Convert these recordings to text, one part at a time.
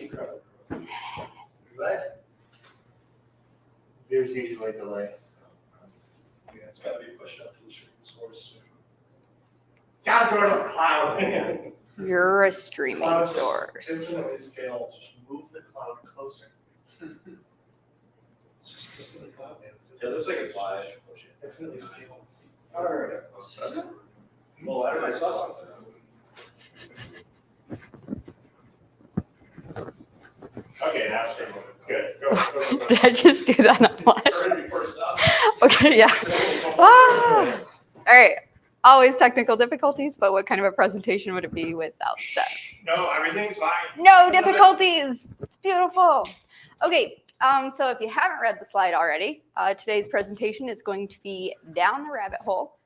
credit. There's usually a delay. Yeah, it's gotta be pushed up to the streaming source. Gotta go to the cloud. You're a streaming Cloud's source. infinitely scalable. Just move the cloud closer. It's just in the cloud, man. It looks like it's live. Infinitely scalable. Alright. Well, I saw something. Okay, now it's good. Go. Did I just do that on live? Heard it before it stopped. Okay, yeah. Ah. All right. Always technical difficulties, but what kind of a presentation would it be without that? No, everything's fine. No difficulties. It's beautiful. Okay. So if you haven't read the slide already, today's presentation is going to be down the rabbit hole,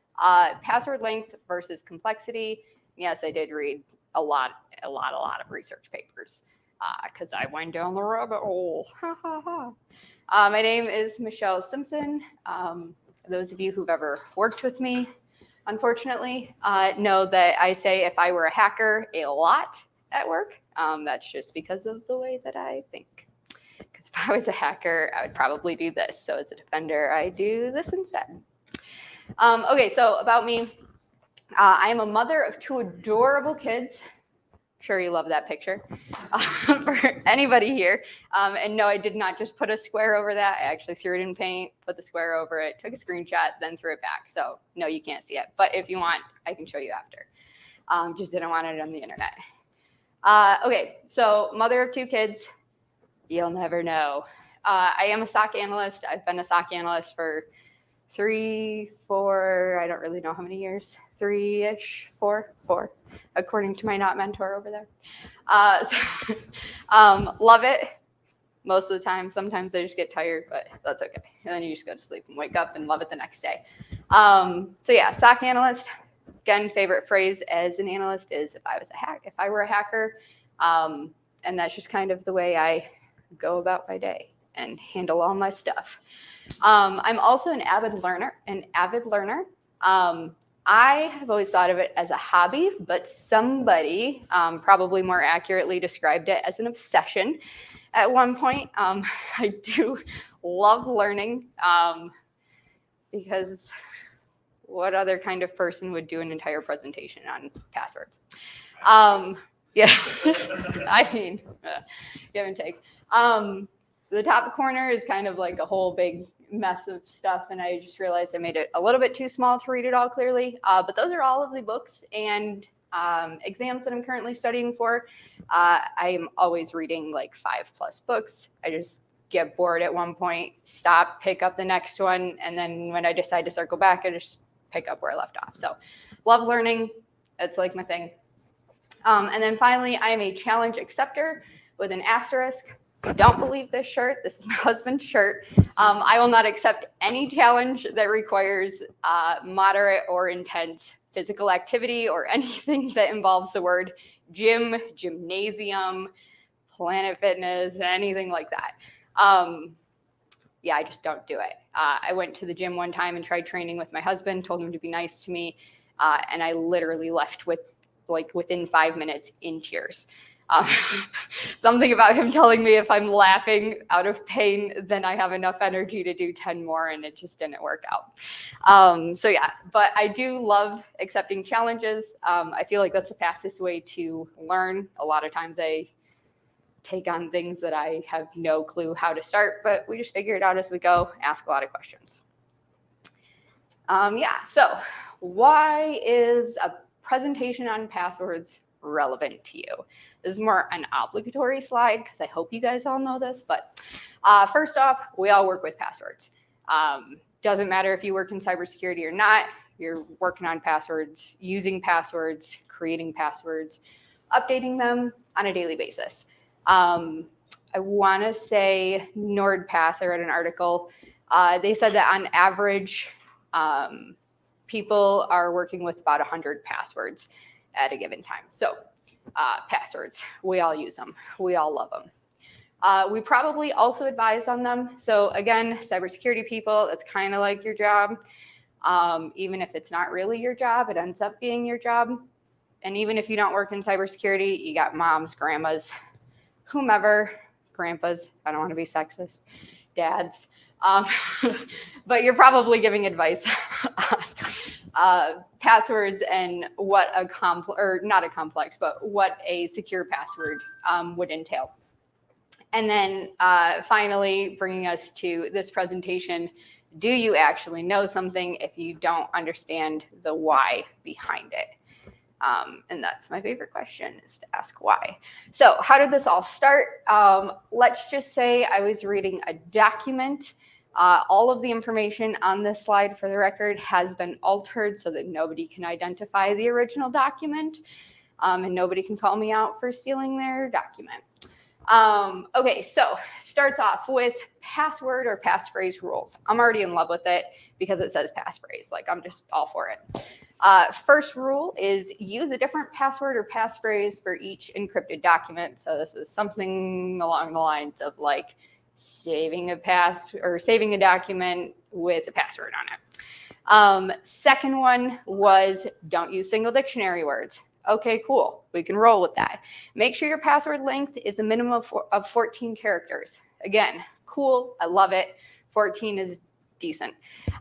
password length versus complexity. Yes, I did read a lot of research papers because I went down the rabbit hole. My name is Michelle Simpson. Those of you who've ever worked with me, unfortunately, know that I say if I were a hacker a lot at work. That's just because of the way that I think. Because if I was a hacker, I would probably do this. So as a defender, I do this instead. Okay, so about me. I am a mother of 2 adorable kids. I'm sure you love that picture. For anybody here. And no, I did not just put a square over that. I actually threw it in paint, put the square over it, took a screenshot, then threw it back. So no, you can't see it. But if you want, I can show you after. Just didn't want it on the internet. Okay, so mother of 2 kids. You'll never know. I am a SOC analyst. I've been a SOC analyst for 3, 4, I don't really know how many years, 3-ish, 4, according to my not mentor over there. Love it most of the time. Sometimes I just get tired, but that's okay. And then you just go to sleep and wake up and love it the next day. So yeah, SOC analyst. Again, favorite phrase as an analyst is if I were a hacker. And that's just kind of the way I go about my day and handle all my stuff. I'm also an avid learner. I have always thought of it as a hobby, but somebody probably more accurately described it as an obsession at one point. I do love learning because what other kind of person would do an entire presentation on passwords? Yeah, I mean, give and take. The top corner is kind of like a whole big mess of stuff, and I just realized I made it a little bit too small to read it all clearly. But those are all of the books and exams that I'm currently studying for. I'm always reading like 5+ books. I just get bored at one point, stop, pick up the next one, and then when I decide to circle back, I just pick up where I left off. So love learning. It's like my thing. And then finally, I am a challenge acceptor with an asterisk. Don't believe this shirt. This is my husband's shirt. I will not accept any challenge that requires moderate or intense physical activity or anything that involves the word gym, gymnasium, Planet Fitness, anything like that. Yeah, I just don't do it. I went to the gym one time and tried training with my husband, told him to be nice to me, and I literally left within 5 minutes in tears. Something about him telling me if I'm laughing out of pain, then I have enough energy to do 10 more, and it just didn't work out. So yeah, but I do love accepting challenges. I feel like that's the fastest way to learn. A lot of times I take on things that I have no clue how to start, but we just figure it out as we go, ask a lot of questions. Yeah, so why is a presentation on passwords relevant to you? This is more an obligatory slide because I hope you guys all know this, but first off, we all work with passwords. Doesn't matter if you work in cybersecurity or not, you're working on passwords, using passwords, creating passwords, updating them on a daily basis. I want to say NordPass, I read an article, they said that on average, people are working with about 100 passwords at a given time. So passwords, we all use them. We all love them. We probably also advise on them. So again, cybersecurity people, it's kind of like your job. Even if it's not really your job, it ends up being your job. And even if you don't work in cybersecurity, you got moms, grandmas, whomever, grandpas, I don't want to be sexist, dads, but you're probably giving advice on passwords and what a not a complex, but what a secure password would entail. And then finally, bringing us to this presentation, do you actually know something if you don't understand the why behind it? And that's my favorite question, is to ask why. So how did this all start? Let's just say I was reading a document. All of the information on this slide, for the record, has been altered so that nobody can identify the original document, and nobody can call me out for stealing their document. Okay, so starts off with password or passphrase rules. I'm already in love with it because it says passphrase. Like, I'm just all for it. First rule is use a different password or passphrase for each encrypted document. So this is something along the lines of like saving a document with a password on it. Second one was don't use single dictionary words. Okay, cool. We can roll with that. Make sure your password length is a minimum of 14 characters. Again, cool. I love it. 14 is decent.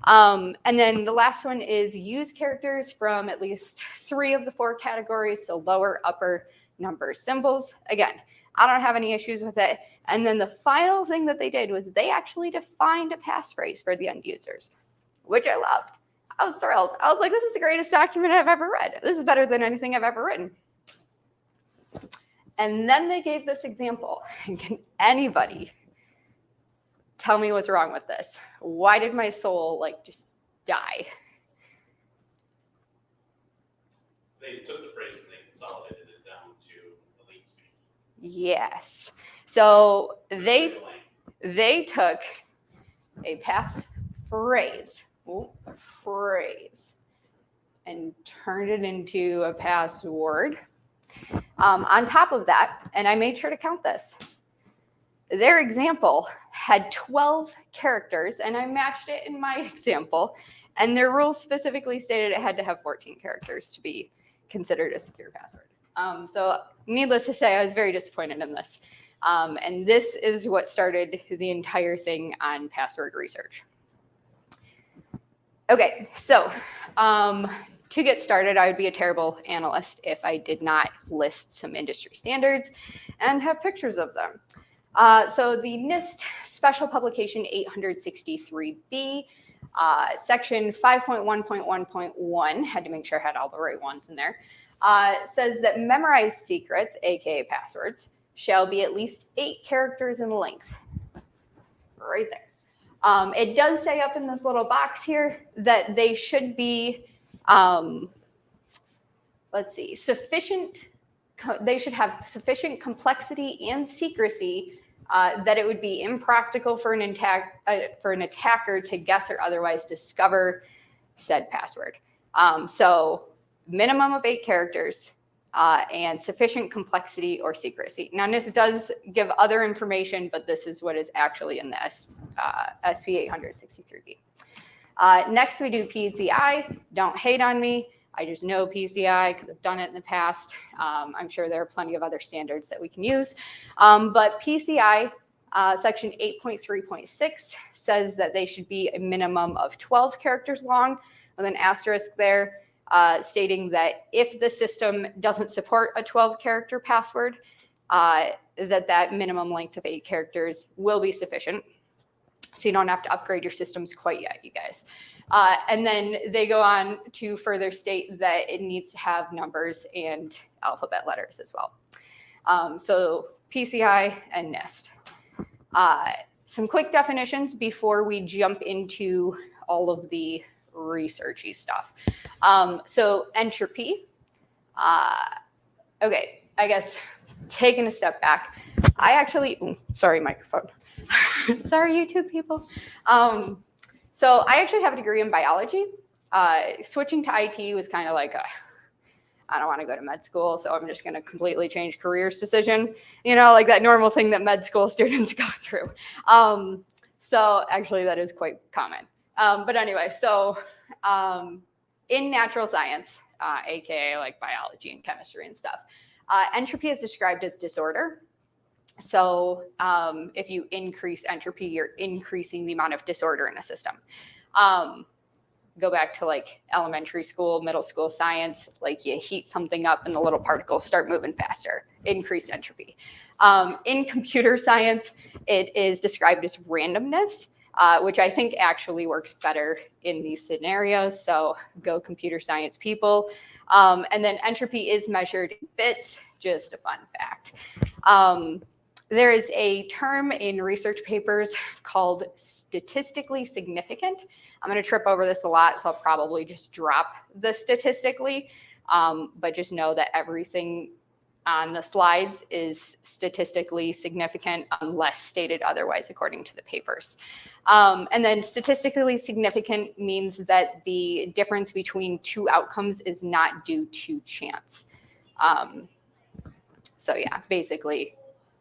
And then the last one is use characters from at least 3 of the 4 categories, so lower, upper number symbols. Again, I don't have any issues with it. And then the final thing that they did was they actually defined a passphrase for the end users, which I loved. I was thrilled. I was like, this is the greatest document I've ever read. This is better than anything I've ever written. And then they gave this example. Can anybody tell me what's wrong with this? Why did my soul like just die? They took the phrase and they consolidated it down to the lead speed. Yes. So they took a passphrase and turned it into a password. On top of that, and I made sure to count this, their example had 12 characters, and I matched it in my example, and their rules specifically stated it had to have 14 characters to be considered a secure password. So needless to say, I was very disappointed in this. And this is what started the entire thing on password research. Okay, so to get started, I would be a terrible analyst if I did not list some industry standards and have pictures of them. So the NIST Special Publication 863B, Section 5.1.1.1, had to make sure I had all the right ones in there, says that memorized secrets, aka passwords, shall be at least 8 characters in length. Right there. It does say up in this little box here that they should be, sufficient. They should have sufficient complexity and secrecy that it would be impractical for an attacker to guess or otherwise discover said password. So minimum of 8 characters and sufficient complexity or secrecy. Now, this does give other information, but this is what is actually in the SP 863B. Next, we do PCI. Don't hate on me. I just know PCI because I've done it in the past. I'm sure there are plenty of other standards that we can use. But PCI, section 8.3.6 says that they should be a minimum of 12 characters long with an asterisk there stating that if the system doesn't support a 12-character password, that minimum length of 8 characters will be sufficient. So you don't have to upgrade your systems quite yet, you guys. And then they go on to further state that it needs to have numbers and alphabet letters as well. So PCI and NIST. Some quick definitions before we jump into all of the researchy stuff. So entropy. Okay, I guess taking a step back, I actually, sorry, microphone. Sorry, YouTube people. So I actually have a degree in biology. Switching to IT was kind of like I don't want to go to med school, so I'm just going to completely change careers decision. You know, like that normal thing that med school students go through. So actually that is quite common. But anyway, so in natural science, aka like biology and chemistry and stuff, entropy is described as disorder. So if you increase entropy, you're increasing the amount of disorder in a system. Go back to like elementary school, middle school science, like you heat something up and the little particles start moving faster, increased entropy. In computer science, it is described as randomness, which I think actually works better in these scenarios. So go computer science people. And then entropy is measured in bits, just a fun fact. There is a term in research papers called statistically significant. I'm going to trip over this a lot, so I'll probably just drop the statistically, but just know that everything on the slides is statistically significant unless stated otherwise according to the papers. And then statistically significant means that the difference between two outcomes is not due to chance. So yeah, basically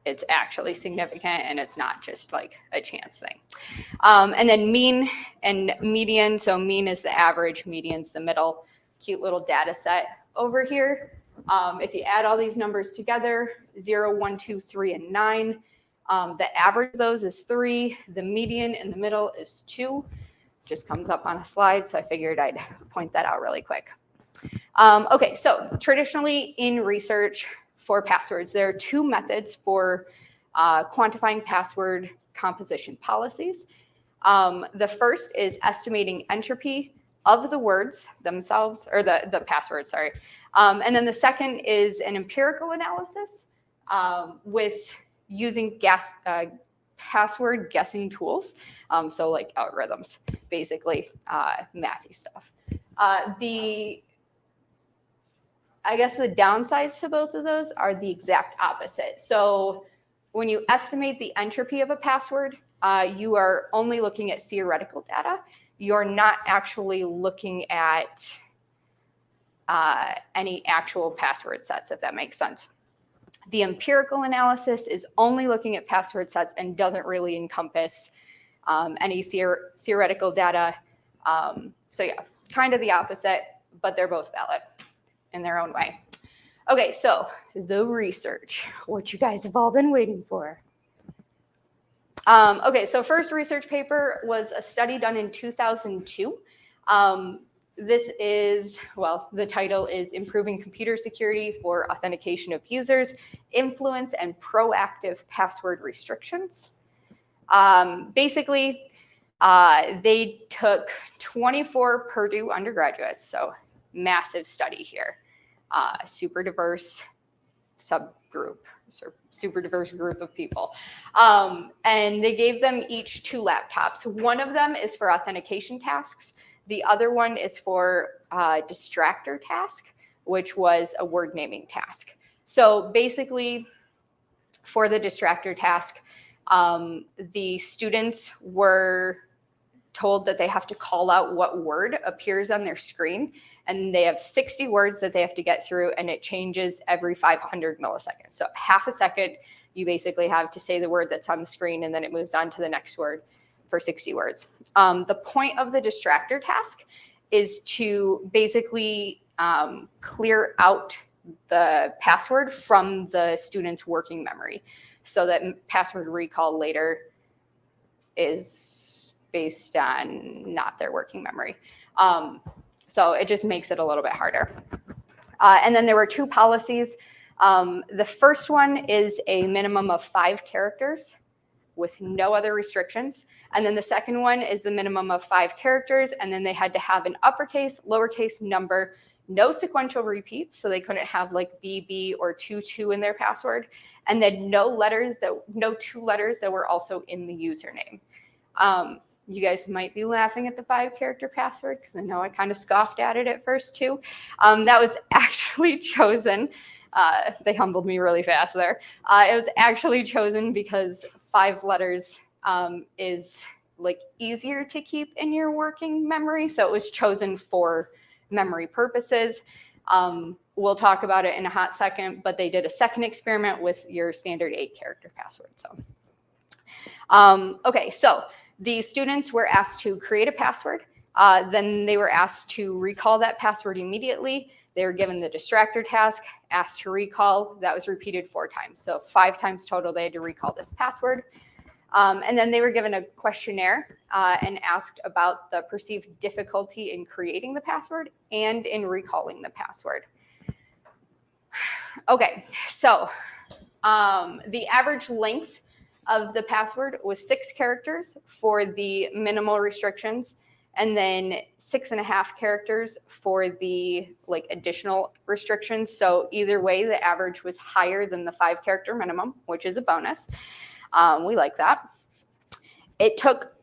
it's actually significant and it's not just like a chance thing. And then mean and median. So mean is the average, median's the middle. Cute little data set over here. If you add all these numbers together, 0, 1, 2, 3, and 9, the average of those is 3. The median in the middle is 2. Just comes up on a slide, so I figured I'd point that out really quick. Okay, so traditionally in research for passwords, there are 2 methods for quantifying password composition policies. The first is estimating entropy of the words themselves, or the password, sorry. And then the second is an empirical analysis with using password guessing tools. So like algorithms, basically mathy stuff. I guess the downsides to both of those are the exact opposite. So when you estimate the entropy of a password, you are only looking at theoretical data. You're not actually looking at any actual password sets, if that makes sense. The empirical analysis is only looking at password sets and doesn't really encompass any theoretical data. So yeah, kind of the opposite, but they're both valid in their own way. Okay, so the research, what you guys have all been waiting for. Okay, so first research paper was a study done in 2002. This is, well, the title is Improving Computer Security for Authentication of Users, Influence and Proactive Password Restrictions. Basically, they took 24 Purdue undergraduates, so massive study here, super diverse subgroup, super diverse group of people. And they gave them each 2 laptops. One of them is for authentication tasks. The other one is for distractor task, which was a word naming task. So basically, for the distractor task, the students were told that they have to call out what word appears on their screen, and they have 60 words that they have to get through, and it changes every 500 milliseconds. So half a second, you basically have to say the word that's on the screen, and then it moves on to the next word for 60 words. The point of the distractor task is to basically clear out the password from the student's working memory so that password recall later is based on not their working memory. So it just makes it a little bit harder. And then there were 2 policies. The first one is a minimum of 5 characters with no other restrictions. And then the second one is the minimum of 5 characters, and then they had to have an uppercase, lowercase number, no sequential repeats, so they couldn't have like BB or 22 in their password, and then no 2 letters that were also in the username. You guys might be laughing at the 5-character password because I know I kind of scoffed at it at first too. That was actually chosen. They humbled me really fast there. It was actually chosen because 5 letters is like easier to keep in your working memory. So it was chosen for memory purposes. We'll talk about it in a hot second, but they did a second experiment with your standard 8-character password. So, okay, so the students were asked to create a password. Then they were asked to recall that password immediately. They were given the distractor task, asked to recall. That was repeated 4 times. So 5 times total, they had to recall this password. And then they were given a questionnaire and asked about the perceived difficulty in creating the password and in recalling the password. Okay, so the average length of the password was 6 characters for the minimal restrictions, and then 6.5 characters for the additional restrictions. So either way, the average was higher than the 5-character minimum, which is a bonus. We like that. It took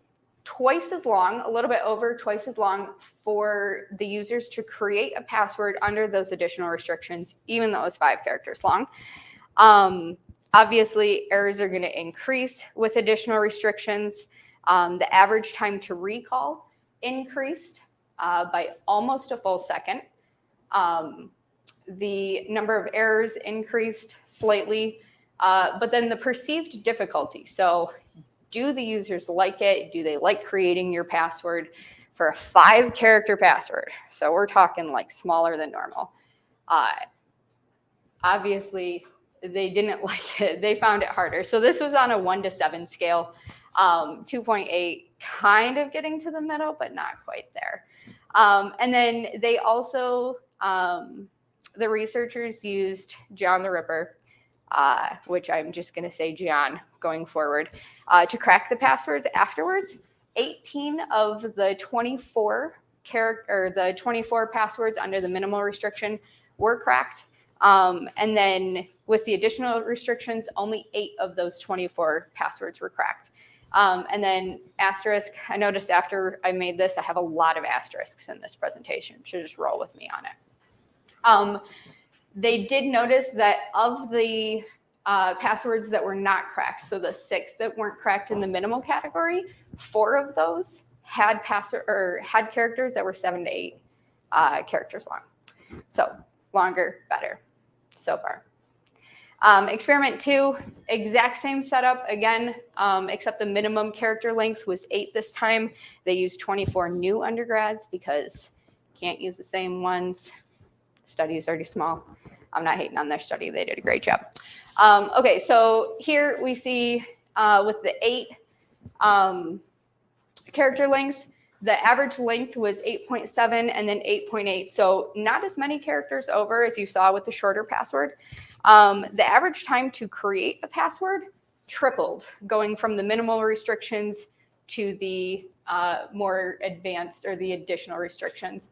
twice as long, a little bit over twice as long, for the users to create a password under those additional restrictions, even though it was 5 characters long. Obviously, errors are going to increase with additional restrictions. The average time to recall increased by almost a full second. The number of errors increased slightly, but then the perceived difficulty. So do the users like it? Do they like creating your password for a 5-character password? So we're talking smaller than normal. Obviously, they didn't like it. They found it harder. So this was on a 1 to 7 scale. 2.8 kind of getting to the middle, but not quite there. And then they also, the researchers used John the Ripper, which I'm just going to say John going forward, to crack the passwords afterwards. 18 of the 24 passwords under the minimal restriction were cracked. And then with the additional restrictions, only 8 of those 24 passwords were cracked. And then asterisk, I noticed after I made this, I have a lot of asterisks in this presentation. So just roll with me on it. They did notice that of the passwords that were not cracked, so the 6 that weren't cracked in the minimal category, 4 of those had characters that were 7 to 8 characters long. So longer, better so far. Experiment 2, exact same setup again, except the minimum character length was 8 this time. They used 24 new undergrads because you can't use the same ones. Study is already small. I'm not hating on their study. They did a great job. Okay, so here we see with the 8 character lengths, the average length was 8.7 and then 8.8. So not as many characters over as you saw with the shorter password. The average time to create a password tripled, going from the minimal restrictions to the more advanced or the additional restrictions.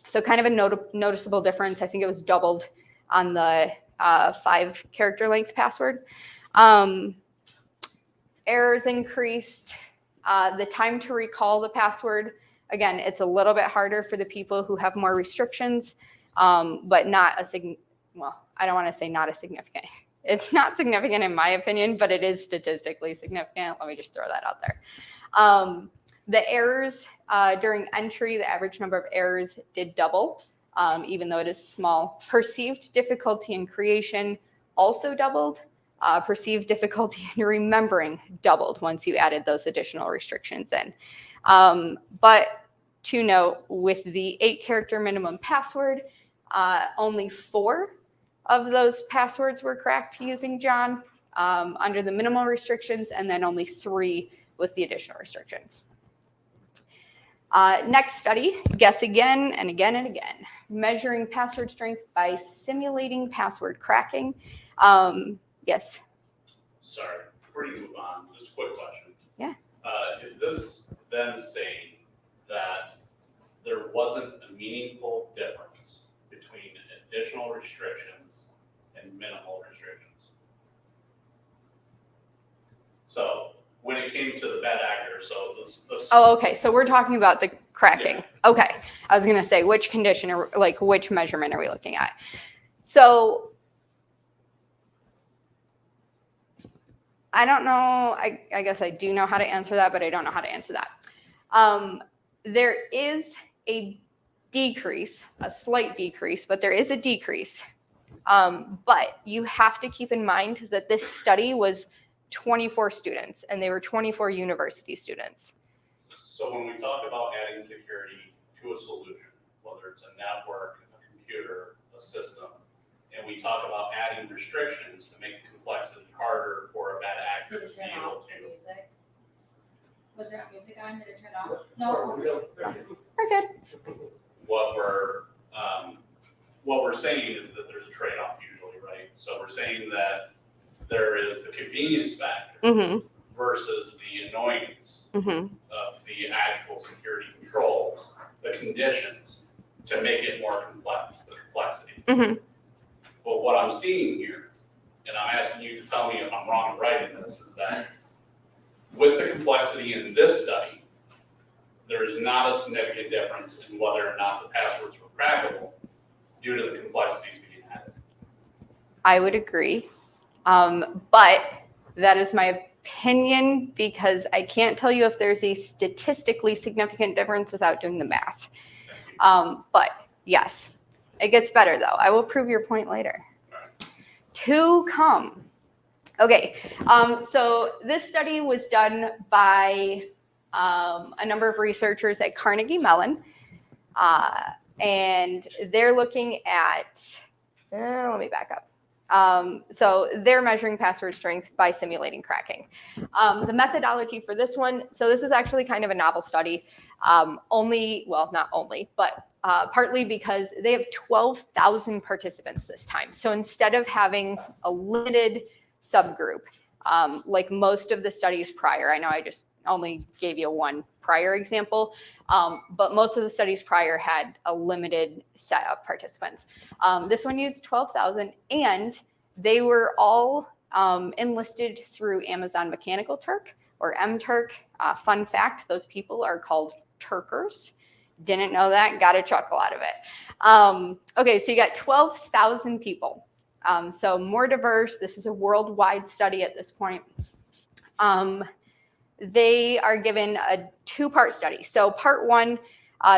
So kind of a noticeable difference. I think it was doubled on the 5-character length password. Errors increased. The time to recall the password, again, it's a little bit harder for the people who have more restrictions, but not I don't want to say not a significant. It's not significant in my opinion, but it is statistically significant. Let me just throw that out there. The errors during entry, the average number of errors did double, even though it is small. Perceived difficulty in creation also doubled. Perceived difficulty in remembering doubled once you added those additional restrictions in. But to note, with the 8-character minimum password, only 4 of those passwords were cracked using John under the minimal restrictions, and then only 3 with the additional restrictions. Next study, guess again and again and again. Measuring password strength by simulating password cracking. Yes? Sorry, before you move on, just a quick question. Yeah. Is this then saying that there wasn't a meaningful difference between additional restrictions and minimal restrictions? So when it came to the bad actor, so this Oh, okay. So we're talking about the cracking. Yeah. Okay. I was going to say, which condition or which measurement are we looking at? So I don't know. I guess I do know how to answer that, but I don't know how to answer that. There is a decrease, a slight decrease, but there is a decrease. But you have to keep in mind that this study was 24 students, and they were 24 university students. So when we talk about adding security to a solution, whether whether it's a network, a computer, a system, and we talk about adding restrictions to make the complexity harder for a bad actor Did to it be turn able off the to. music? Was there not music on? Did it turn off? No. We're good. What we're saying is that there's a trade-off usually, right? So we're saying that there is the convenience factor Mm-hmm. versus the annoyance Mm-hmm. of the actual security controls, the conditions to make it more complex, the complexity. Mm-hmm. But what I'm seeing here, and I'm asking you to tell me if I'm wrong or right in this, is that with the complexity in this study, there is not a significant difference in whether or not the passwords were crackable due to the complexities being added. I would agree. But that is my opinion because I can't tell you if there's a statistically significant difference without doing the math. Thank you. But yes, it gets better though. I will prove your point later. To come. Okay, so this study was done by a number of researchers at Carnegie Mellon. And they're looking at, let me back up. So they're measuring password strength by simulating cracking. The methodology for this one, so this is actually kind of a novel study, not only, but partly because they have 12,000 participants this time. So instead of having a limited subgroup, like most of the studies prior, I know I just only gave you one prior example, but most of the studies prior had a limited set of participants. This one used 12,000 and they were all enlisted through Amazon Mechanical Turk or MTurk. Fun fact, those people are called Turkers. Didn't know that, got a chuckle out of it. Okay, so you got 12,000 people. So more diverse. This is a worldwide study at this point. They are given a two-part study. So part one,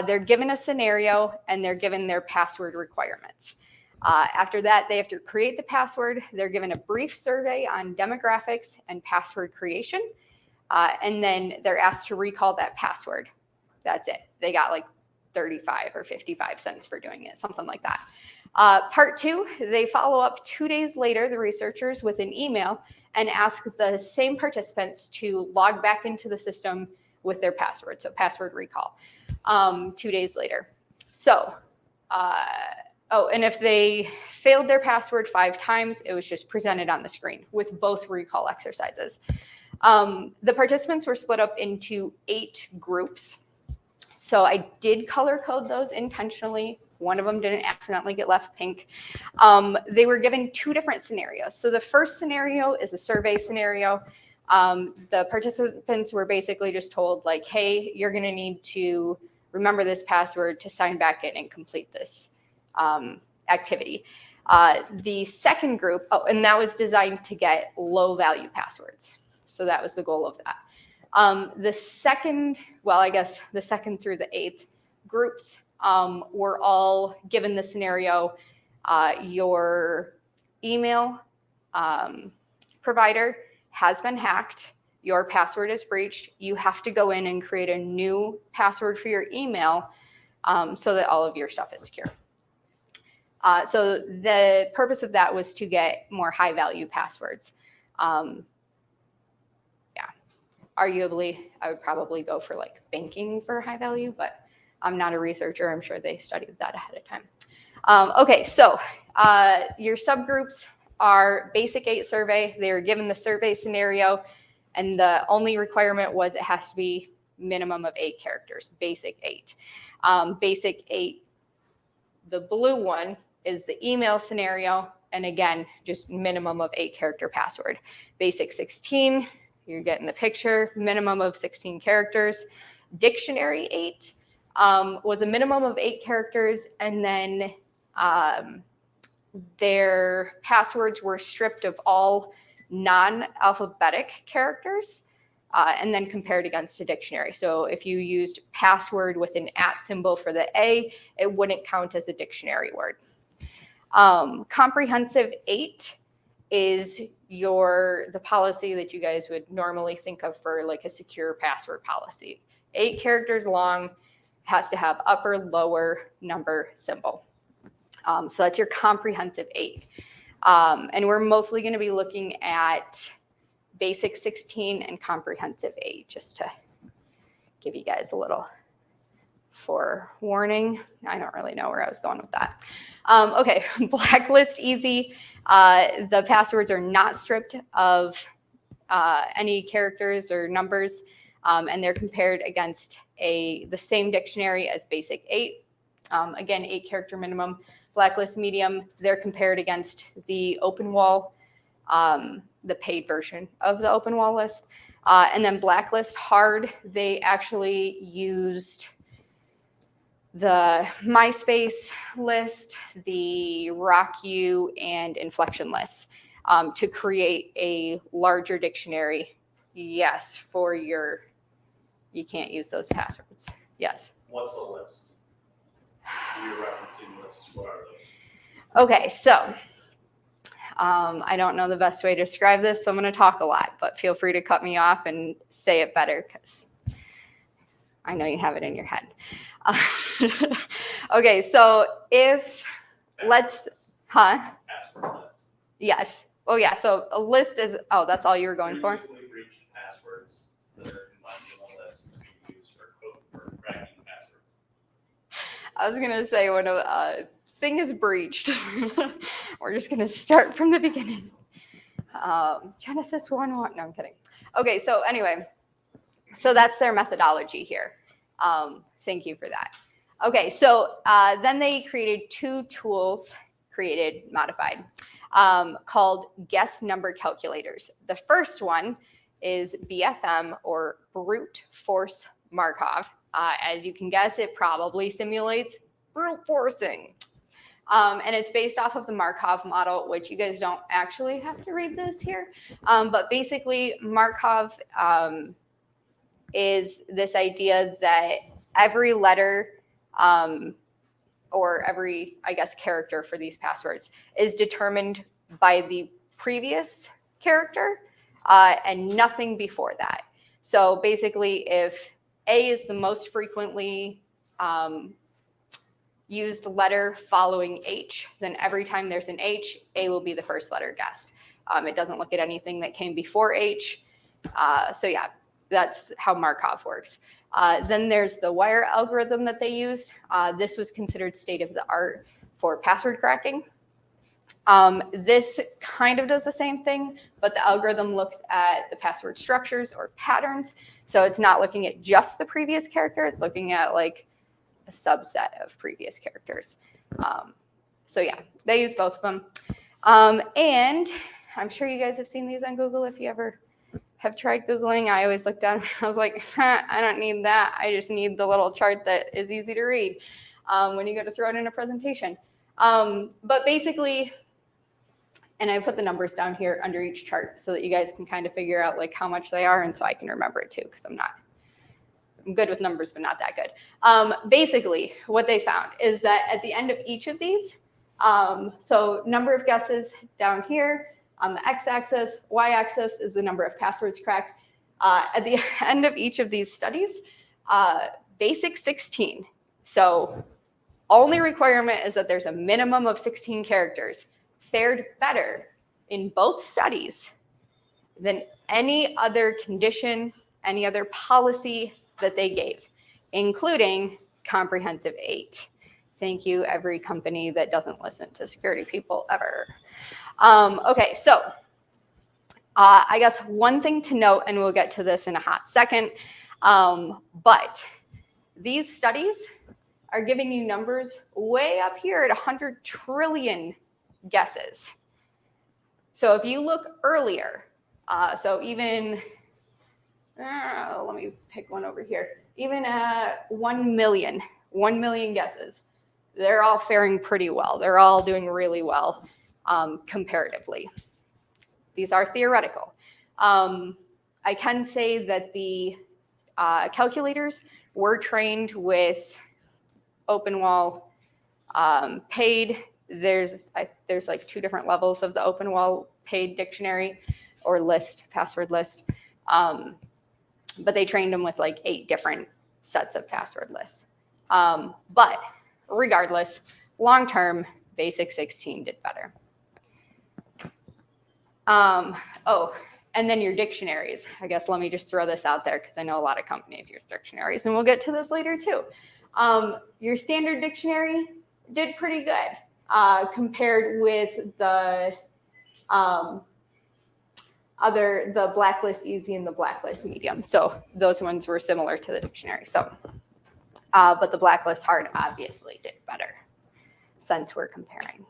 they're given a scenario and they're given their password requirements. After that, they have to create the password. They're given a brief survey on demographics and password creation. And then they're asked to recall that password. That's it. They got like 35 or 55 cents for doing it, something like that. Part two, they follow up 2 days later, the researchers, with an email and ask the same participants to log back into the system with their password. So password recall 2 days later. So, and if they failed their password 5 times, it was just presented on the screen with both recall exercises. The participants were split up into 8 groups. So I did color code those intentionally. One of them didn't accidentally get left pink. They were given 2 different scenarios. So the first scenario is a survey scenario. The participants were basically just told like, hey, you're gonna need to remember this password to sign back in and complete this activity. The second group, and that was designed to get low value passwords. So that was the goal of that. The second through the 8th groups were all given the scenario, your email provider has been hacked, your password is breached, you have to go in and create a new password for your email so that all of your stuff is secure. So the purpose of that was to get more high value passwords. Arguably, I would probably go for like banking for high value, but I'm not a researcher. I'm sure they studied that ahead of time. Okay, so your subgroups are basic 8 survey. They were given the survey scenario, and the only requirement was it has to be minimum of 8 characters, basic 8. Basic 8, the blue one is the email scenario, and again, just minimum of 8 character password. Basic 16, you're getting the picture, minimum of 16 characters. Dictionary 8 was a minimum of 8 characters, and then their passwords were stripped of all non-alphabetic characters and then compared against a dictionary. So if you used password with an @ symbol for the A, it wouldn't count as a dictionary word. Comprehensive 8 is the policy that you guys would normally think of for like a secure password policy. 8 characters long, has to have upper, lower number symbol. So that's your comprehensive 8. And we're mostly going to be looking at basic 16 and comprehensive 8, just to give you guys a little forewarning. I don't really know where I was going with that. Okay, blacklist easy. The passwords are not stripped of any characters or numbers, and they're compared against the same dictionary as basic 8. Again, 8 character minimum. Blacklist medium, they're compared against the open wall, the paid version of the open wall list. And then blacklist hard, they actually used the MySpace list, the RockU, and inflection lists to create a larger dictionary. Yes, for your, you can't use those passwords. Yes. What's a list? You're referencing lists, what are they? Okay, so I don't know the best way to describe this, so I'm going to talk a lot, but feel free to cut me off and say it better because I know you have it in your head. Okay, so if Password lists. Yes. Oh, yeah, so a list is, oh, that's all you were going for? Previously breached passwords that are combined in a list to be used for cracking passwords. I was going to say when a thing is breached, we're just going to start from the beginning. Genesis 1:1. No, I'm kidding. Okay, so anyway, so that's their methodology here. Thank you for that. Okay, so then they created 2 tools, modified, called guess number calculators. The first one is BFM, or brute force Markov. As you can guess, it probably simulates brute forcing. And it's based off of the Markov model, which you guys don't actually have to read this here. But basically, Markov is this idea that every letter or every, I guess, character for these passwords is determined by the previous character and nothing before that. So basically, if A is the most frequently used letter following H, then every time there's an H, A will be the first letter guessed. It doesn't look at anything that came before H. So yeah, that's how Markov works. Then there's the wire algorithm that they used. This was considered state of the art for password cracking. This kind of does the same thing, but the algorithm looks at the password structures or patterns. So it's not looking at just the previous character. It's looking at like a subset of previous characters. So yeah, they use both of them. And I'm sure you guys have seen these on Google if you ever have tried Googling. I always look down, I was like, I don't need that. I just need the little chart that is easy to read when you go to throw it in a presentation. But basically, and I put the numbers down here under each chart so that you guys can kind of figure out like how much they are, and so I can remember it too, because I'm good with numbers, but not that good. Basically, what they found is that at the end of each of these, so number of guesses down here on the x-axis, y-axis is the number of passwords cracked. At the end of each of these studies, basic 16. So only requirement is that there's a minimum of 16 characters. Fared better in both studies than any other condition, any other policy that they gave, including comprehensive 8. Thank you, every company that doesn't listen to security people ever. Okay, so I guess one thing to note, and we'll get to this in a hot second, but these studies are giving you numbers way up here at 100 trillion guesses. So if you look earlier, so even, let me pick one over here, even at 1 million guesses, they're all faring pretty well. They're all doing really well comparatively. These are theoretical. I can say that the calculators were trained with OpenWall paid. There's like 2 different levels of the OpenWall paid dictionary or list, password list. But they trained them with like 8 different sets of password lists. But regardless, long-term, basic 16 did better. Oh, and then your dictionaries. I guess let me just throw this out there because I know a lot of companies use dictionaries, and we'll get to this later too. Your standard dictionary did pretty good compared with the the Blacklist Easy and the Blacklist Medium. So those ones were similar to the dictionary. So, but the Blacklist Hard obviously did better since we're comparing.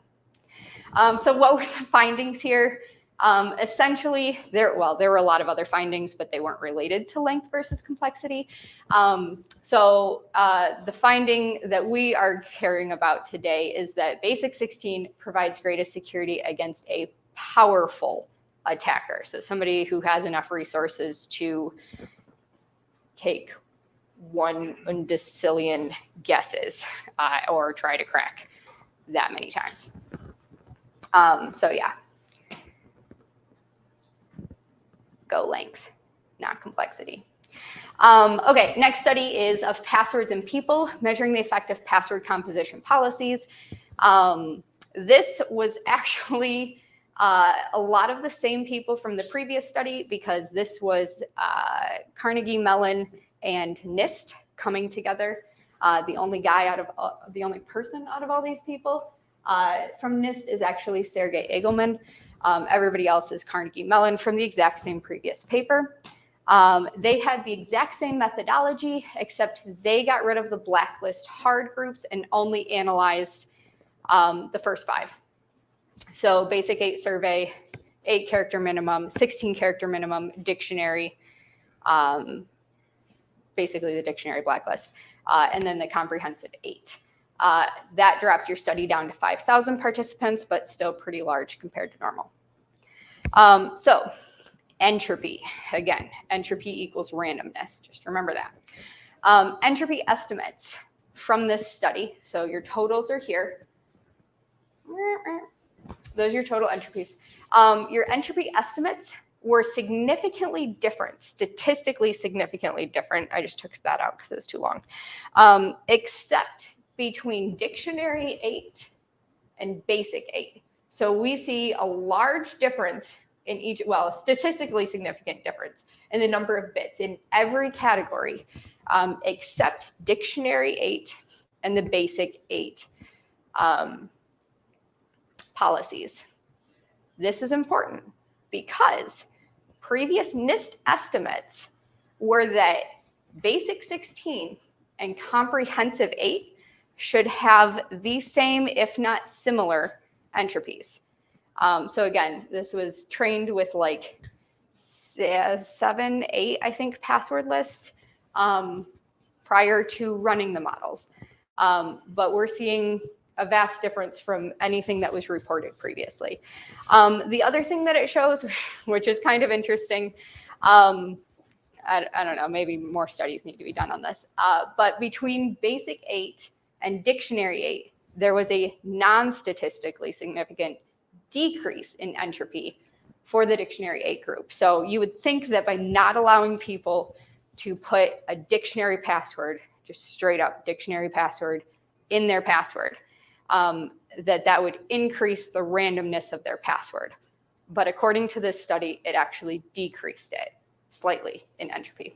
So what were the findings here? Essentially, there were a lot of other findings, but they weren't related to length versus complexity. So the finding that we are caring about today is that basic 16 provides greatest security against a powerful attacker. So somebody who has enough resources to take 1 undecillion guesses or try to crack that many times. So yeah. Go length, not complexity. Okay, next study is of passwords and people, measuring the effect of password composition policies. This was actually a lot of the same people from the previous study because this was Carnegie Mellon and NIST coming together. The only person out of all these people from NIST is actually Sergey Egelman. Everybody else is Carnegie Mellon from the exact same previous paper. They had the exact same methodology, except they got rid of the blacklist hard groups and only analyzed the first 5. So basic 8 survey, 8 character minimum, 16 character minimum, dictionary, basically the dictionary blacklist, and then the comprehensive 8. That dropped your study down to 5,000 participants, but still pretty large compared to normal. So entropy, again, entropy equals randomness. Just remember that. Entropy estimates from this study. So your totals are here. Those are your total entropies. Your entropy estimates were significantly different, statistically significantly different. I just took that out because it was too long. Except between dictionary 8 and basic 8. So we see a large difference in each, well, statistically significant difference in the number of bits in every category except dictionary 8 and the basic 8 policies. This is important because previous NIST estimates were that basic 16 and comprehensive 8 should have the same, if not similar, entropies. So again, this was trained with like 7, 8, I think, password lists prior to running the models. But we're seeing a vast difference from anything that was reported previously. The other thing that it shows, which is kind of interesting, I don't know, maybe more studies need to be done on this, but between basic 8 and dictionary 8, there was a non-statistically significant decrease in entropy for the dictionary 8 group. So you would think that by not allowing people to put a dictionary password, just straight up dictionary password in their password, that would increase the randomness of their password. But according to this study, it actually decreased it slightly in entropy.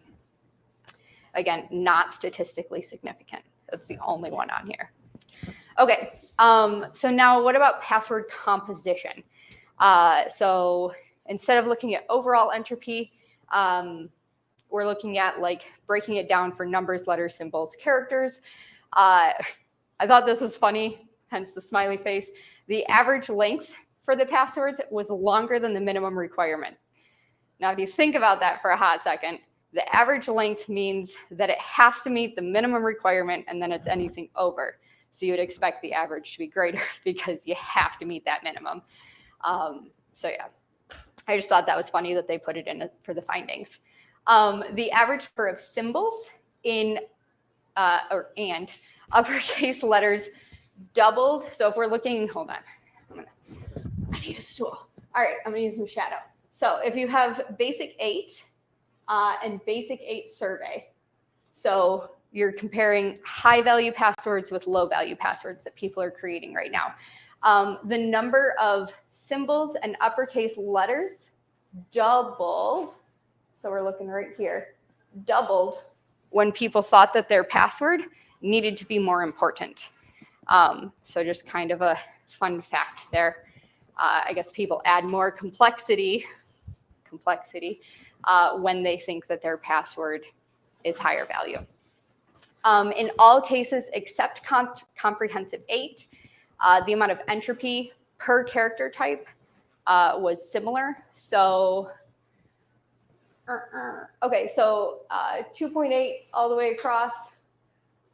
Again, not statistically significant. That's the only one on here. Okay, so now what about password composition? So instead of looking at overall entropy, we're looking at like breaking it down for numbers, letters, symbols, characters. I thought this was funny, hence the smiley face. The average length for the passwords was longer than the minimum requirement. Now, if you think about that for a hot second, the average length means that it has to meet the minimum requirement and then it's anything over. So you would expect the average to be greater because you have to meet that minimum. So yeah, I just thought that was funny that they put it in for the findings. The average number of symbols in and uppercase letters doubled. So if we're looking, hold on, I need a stool. All right, I'm gonna use some shadow. So if you have basic 8 and basic 8 survey, so you're comparing high value passwords with low value passwords that people are creating right now. The number of symbols and uppercase letters doubled. So we're looking right here, doubled when people thought that their password needed to be more important. So just kind of a fun fact there. I guess people add more complexity when they think that their password is higher value. In all cases except comprehensive 8, the amount of entropy per character type was similar. So, okay, so 2.8 all the way across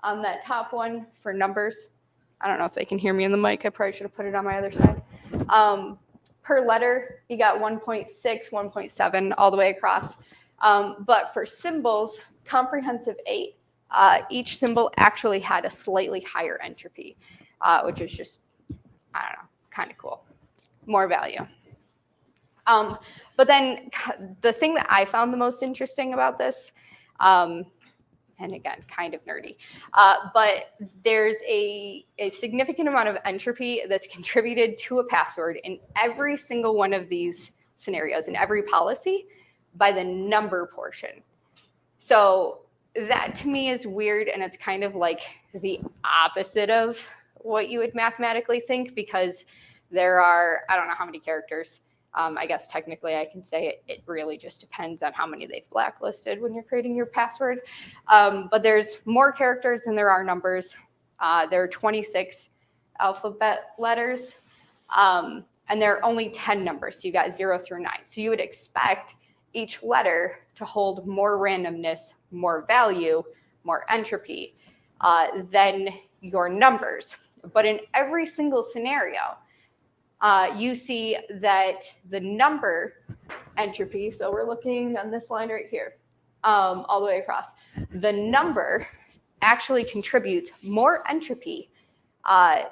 on that top one for numbers. I don't know if they can hear me in the mic. I probably should have put it on my other side. Per letter, you got 1.6, 1.7 all the way across. But for symbols, comprehensive 8, each symbol actually had a slightly higher entropy, which is just, I don't know, kind of cool. More value. But then the thing that I found the most interesting about this, and again, kind of nerdy, but there's a significant amount of entropy that's contributed to a password in every single one of these scenarios, in every policy, by the number portion. So that to me is weird, and it's kind of like the opposite of what you would mathematically think, because there are, I don't know how many characters. I guess technically I can say it really just depends on how many they've blacklisted when you're creating your password. But there's more characters than there are numbers. There are 26 alphabet letters, and there are only 10 numbers. So you got 0 through 9. So you would expect each letter to hold more randomness, more value, more entropy than your numbers. But in every single scenario, you see that the number entropy, so we're looking on this line right here, all the way across, the number actually contributes more entropy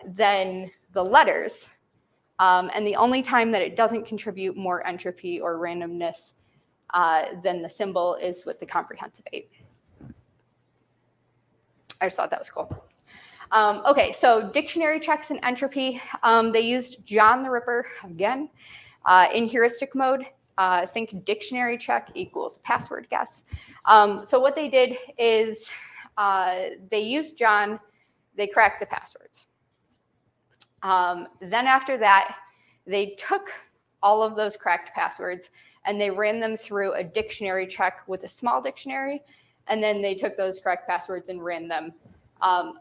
than the letters. And the only time that it doesn't contribute more entropy or randomness than the symbol is with the comprehensive 8. I just thought that was cool. Okay, so dictionary checks and entropy. They used John the Ripper again in heuristic mode. Think dictionary check equals password guess. So what they did is they used John, they cracked the passwords. Then after that, they took all of those cracked passwords and they ran them through a dictionary check with a small dictionary. And then they took those correct passwords and ran them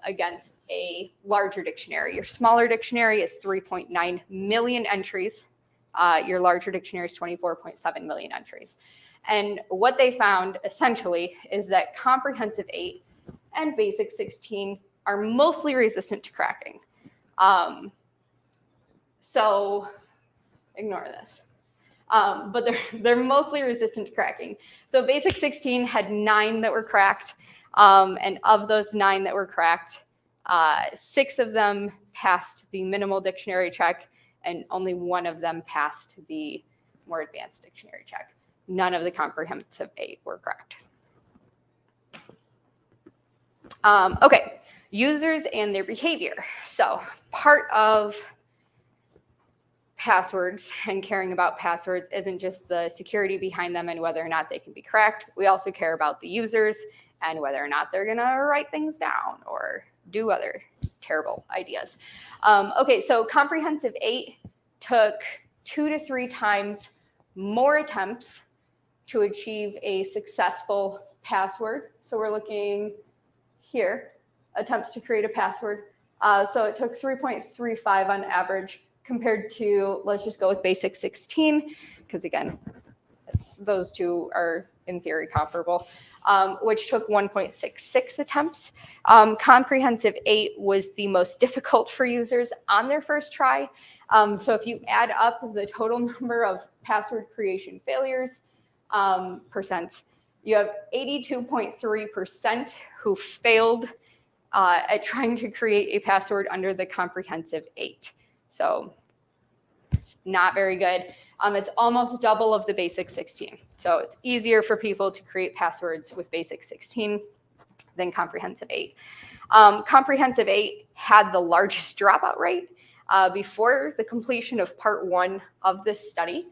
against a larger dictionary. Your smaller dictionary is 3.9 million entries. Your larger dictionary is 24.7 million entries. And what they found essentially is that comprehensive 8 and basic 16 are mostly resistant to cracking. So ignore this. But they're mostly resistant to cracking. So basic 16 had 9 that were cracked. And of those 9 that were cracked, 6 of them passed the minimal dictionary check, and only 1 of them passed the more advanced dictionary check. None of the comprehensive 8 were cracked. Okay, users and their behavior. So part of passwords and caring about passwords isn't just the security behind them and whether or not they can be cracked. We also care about the users and whether or not they're going to write things down or do other terrible ideas. Okay, so comprehensive 8 took 2 to 3 times more attempts to achieve a successful password. So we're looking here, attempts to create a password. So it took 3.35 on average compared to, let's just go with basic 16, because again, those two are in theory comparable, which took 1.66 attempts. Comprehensive 8 was the most difficult for users on their first try. So if you add up the total number of password creation failures, percent, you have 82.3% who failed at trying to create a password under the comprehensive 8. So not very good. It's almost double of the basic 16. So it's easier for people to create passwords with basic 16 than Comprehensive 8. Comprehensive 8 had the largest dropout rate before the completion of part 1 of this study.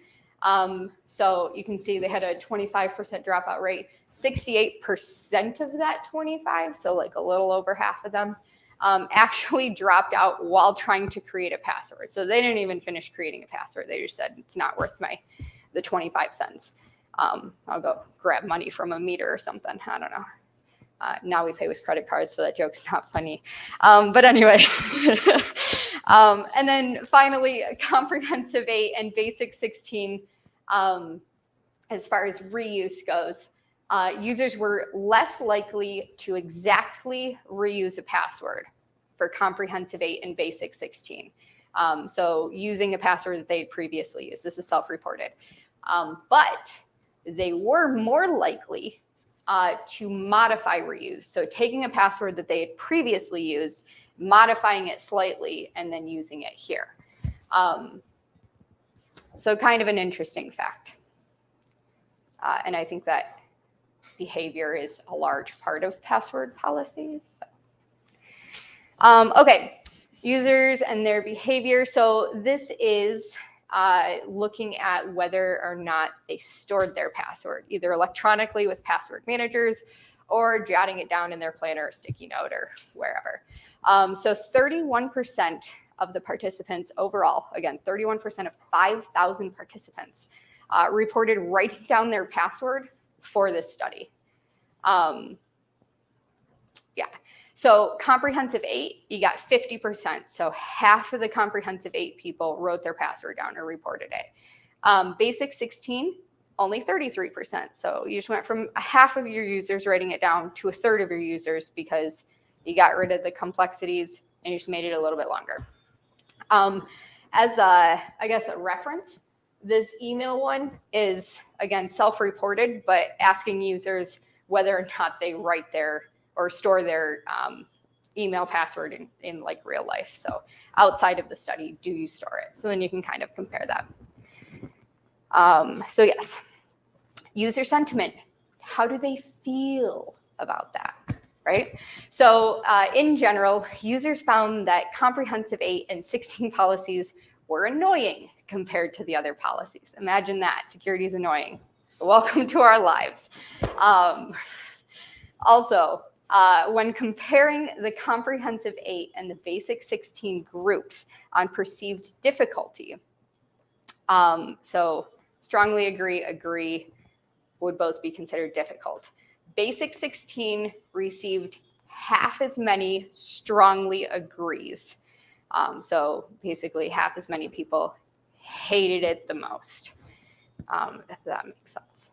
So you can see they had a 25% dropout rate. 68% of that 25, so like a little over half of them, actually dropped out while trying to create a password. So they didn't even finish creating a password. They just said, it's not worth the 25 cents. I'll go grab money from a meter or something. I don't know. Now we pay with credit cards, so that joke's not funny. But anyway. And then finally, Comprehensive 8 and Basic 16, as far as reuse goes, users were less likely to exactly reuse a password for Comprehensive 8 and Basic 16. So using a password that they had previously used. This is self-reported. But they were more likely to modify reuse. So taking a password that they had previously used, modifying it slightly, and then using it here. So kind of an interesting fact. And I think that behavior is a large part of password policies. Okay, users and their behavior. So this is looking at whether or not they stored their password, either electronically with password managers or jotting it down in their planner or sticky note or wherever. So 31% of the participants overall, again, 31% of 5,000 participants reported writing down their password for this study. Yeah, so Comprehensive 8, you got 50%. So half of the Comprehensive 8 people wrote their password down or reported it. Basic 16, only 33%. So you just went from half of your users writing it down to a third of your users because you got rid of the complexities and you just made it a little bit longer. As I guess a reference, this email one is, again, self-reported, but asking users whether or not they write their or store their email password in like real life. So outside of the study, do you store it? So then you can kind of compare that. So yes, user sentiment. How do they feel about that, right? So in general, users found that Comprehensive 8 and 16 policies were annoying compared to the other policies. Imagine that, security is annoying. Welcome to our lives. Also, when comparing the Comprehensive 8 and the Basic 16 groups on perceived difficulty, so strongly agree, would both be considered difficult. Basic 16 received half as many strongly agrees. So basically half as many people hated it the most, if that makes sense.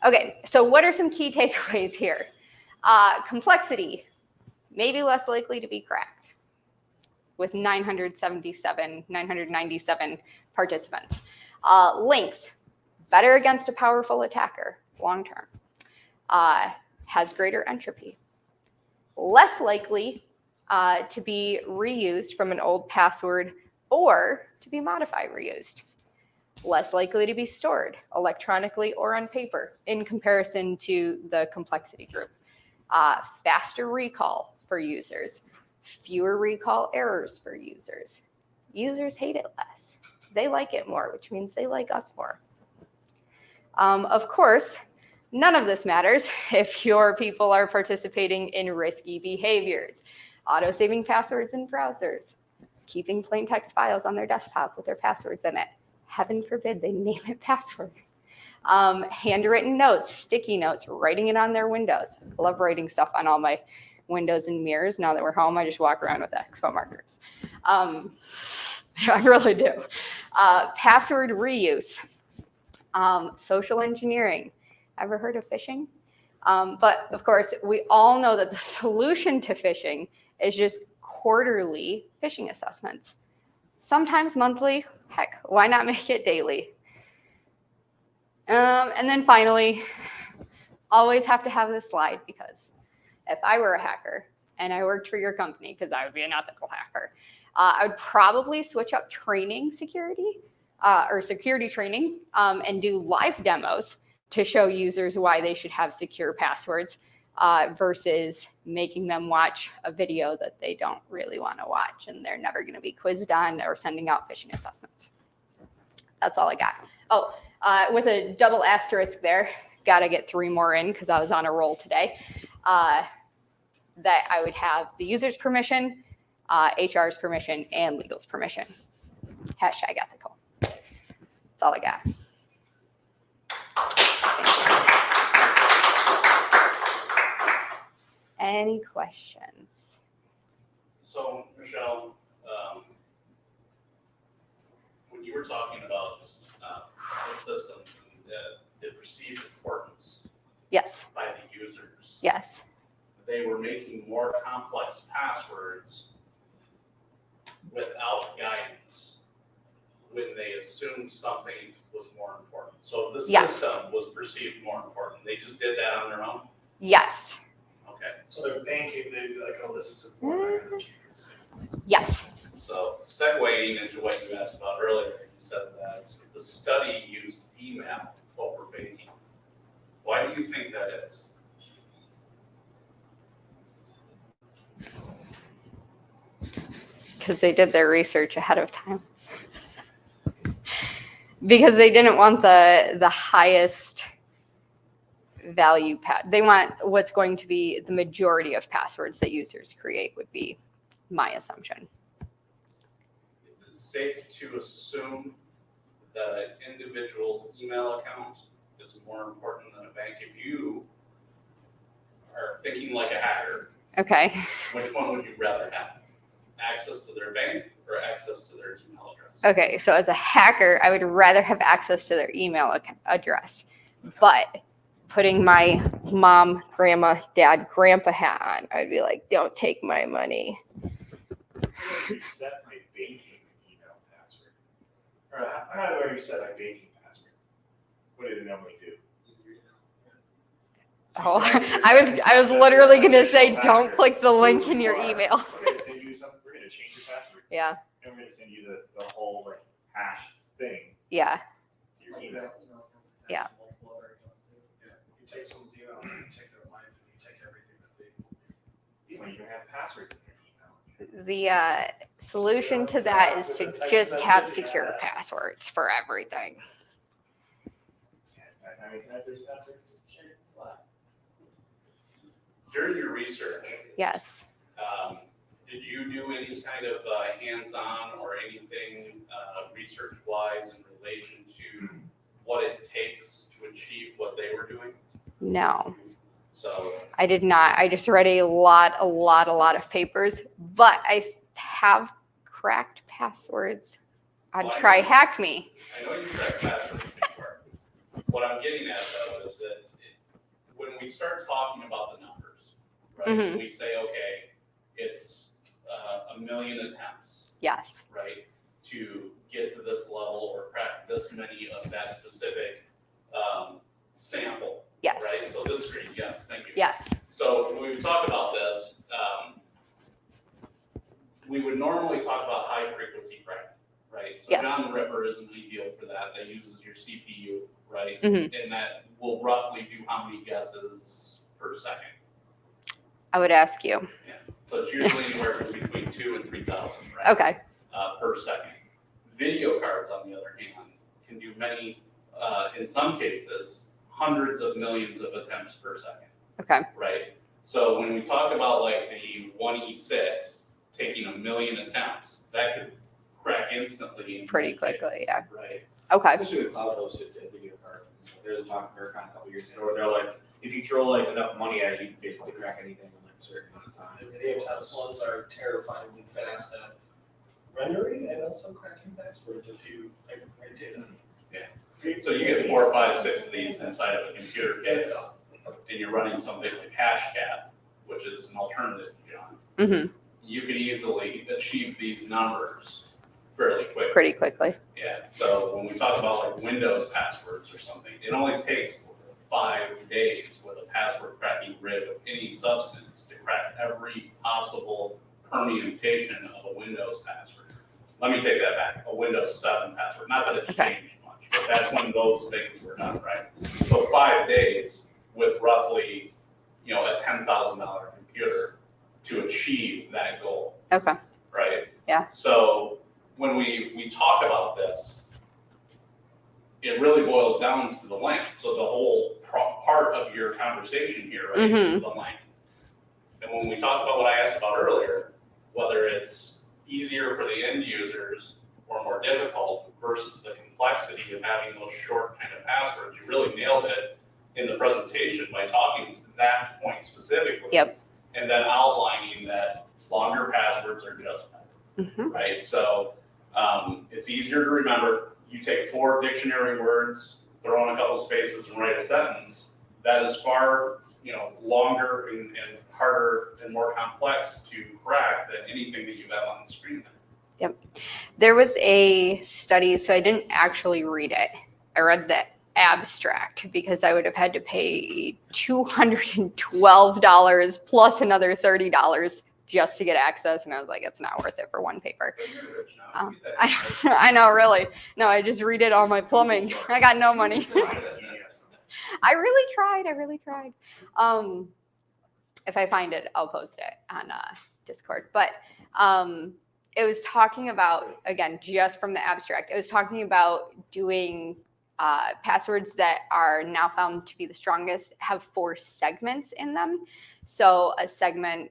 Okay, so what are some key takeaways here? Complexity, maybe less likely to be cracked with 997 participants. Length, better against a powerful attacker long term. Has greater entropy. Less likely to be reused from an old password or to be modified reused. Less likely to be stored electronically or on paper in comparison to the complexity group. Faster recall for users. Fewer recall errors for users. Users hate it less. They like it more, which means they like us more. Of course, none of this matters if your people are participating in risky behaviors. Auto-saving passwords in browsers. Keeping plain text files on their desktop with their passwords in it. Heaven forbid they name it password. Handwritten notes, sticky notes, writing it on their windows. I love writing stuff on all my windows and mirrors. Now that we're home, I just walk around with Expo markers. I really do. Password reuse. Social engineering. Ever heard of phishing? But of course, we all know that the solution to phishing is just quarterly phishing assessments. Sometimes monthly. Heck, why not make it daily? And then finally, always have to have this slide because if I were a hacker and I worked for your company, because I would be an ethical hacker, I would probably switch up training security or security training and do live demos to show users why they should have secure passwords versus making them watch a video that they don't really want to watch and they're never going to be quizzed on, or sending out phishing assessments. That's all I got. Oh, with a double asterisk there, got to get 3 more in because I was on a roll today. That I would have the user's permission, HR's permission, and legal's permission. Hashtag ethical. That's all I got. Any questions? So, Michelle, when you were talking about the system that it received importance Yes. by the users, Yes. they were making more complex passwords without guidance when they assumed something was more important. So if the Yes. system was perceived more important, they just did that on their own? Yes. Okay, So they're banking, they'd be like, oh, this is important, I'm gonna keep this. Yes. so segueing into what you asked about earlier, you said that the study used email over banking. Why do you think that is? Because they did their research ahead of time. Because they didn't want the highest value they want what's going to be the majority of passwords that users create, would be my assumption. Is it safe to assume that an individual's email account is more important than a bank? If you are thinking like a hacker, Okay. which one would you rather have? Access to their bank or access to their email address? Okay, so as a hacker, I would rather have access to their email address. But putting my mom, grandma, dad, grandpa hat on, I'd be like, don't take my money. Reset my banking email password. Or how do I reset my banking password? What do they normally do? Oh, I was literally gonna say, don't click the link in your email. We're gonna send you something. We're gonna change your password. Yeah, And we're gonna send you the whole like hash thing yeah, to your email. Yeah. Yeah, you take someone's email, and you take their life, and you take everything that they. You don't even have passwords in your email. the solution to that is to just have secure passwords for everything. Yeah, I mean, there's passwords. Share it, Slack. During your research, Yes. did you do any kind of hands-on or anything research-wise in relation to what it takes to achieve what they were doing? No, So, I did not. I just read a lot of papers, but I have cracked passwords on Why? Try Hack Me. I know you cracked passwords before. What I'm getting at though is that when we start talking about the numbers, right? Mhm. We say, okay, it's 1 million attempts, Yes. right, to get to this level or crack this many of that specific sample, Yes. right? So this screen, yes, thank you. Yes. So when we talk about this, we would normally talk about high frequency cracking, right? So Yes. John the Ripper isn't ideal for that. That uses your CPU, right? Mhm. And that will roughly do how many guesses per second? I would ask you. So it's usually anywhere from between 2,000 and 3,000, right? Okay. Per second. Video cards, on the other hand, can do many, in some cases, hundreds of millions of attempts per second. Okay. Right? So when we talk about like the 1E6 taking 1 million attempts, that could crack instantly. in Pretty many quickly, yeah. cases, Right? Okay. Especially with cloud hosted video cards. They were talking to Vercon a couple years ago, where they're like, if you throw like enough money at it, you can basically crack anything in like a certain amount of time. NVIDIA Teslas are terrifyingly fast at rendering and also cracking passwords if you like write data. So you get 4, 5, 6 of these inside of a computer case, and you're running something like Hashcat, which is an alternative to John. Mm-hmm. You could easily achieve these numbers fairly quickly. Pretty quickly. Yeah, so when we talk about like Windows passwords or something, it only takes 5 days with a password cracking grid of any substance to crack every possible permutation of a Windows password. Let me take that back, a Windows 7 password, not that it's Okay. changed much, but that's when those things were done, right? So 5 days with roughly a $10,000 computer to achieve that goal, Okay. right? Yeah. So when we talk about this, it really boils down to the length. So the whole part of your conversation here, right, is the length. And when we talk about what I asked about earlier, whether it's easier for the end users or more difficult versus the complexity of having those short kind of passwords, you really nailed it in the presentation by talking to that point specifically. Yep. And then outlining that longer passwords are just better, right? So it's easier to remember. You take 4 dictionary words, throw in a couple spaces and write a sentence. That is far, longer and harder and more complex to crack than anything that you have on the screen there. Yep. There was a study, so I didn't actually read it. I read the abstract because I would have had to pay $212 plus another $30 just to get access, and I was like, it's not worth it for one paper. But you're rich now. You get that. I know, really. No, I just read it on my plumbing. I got no money. I really tried. If I find it, I'll post it on Discord. But it was talking about, again, just from the abstract, it was talking about doing passwords that are now found to be the strongest have 4 segments in them. So a segment,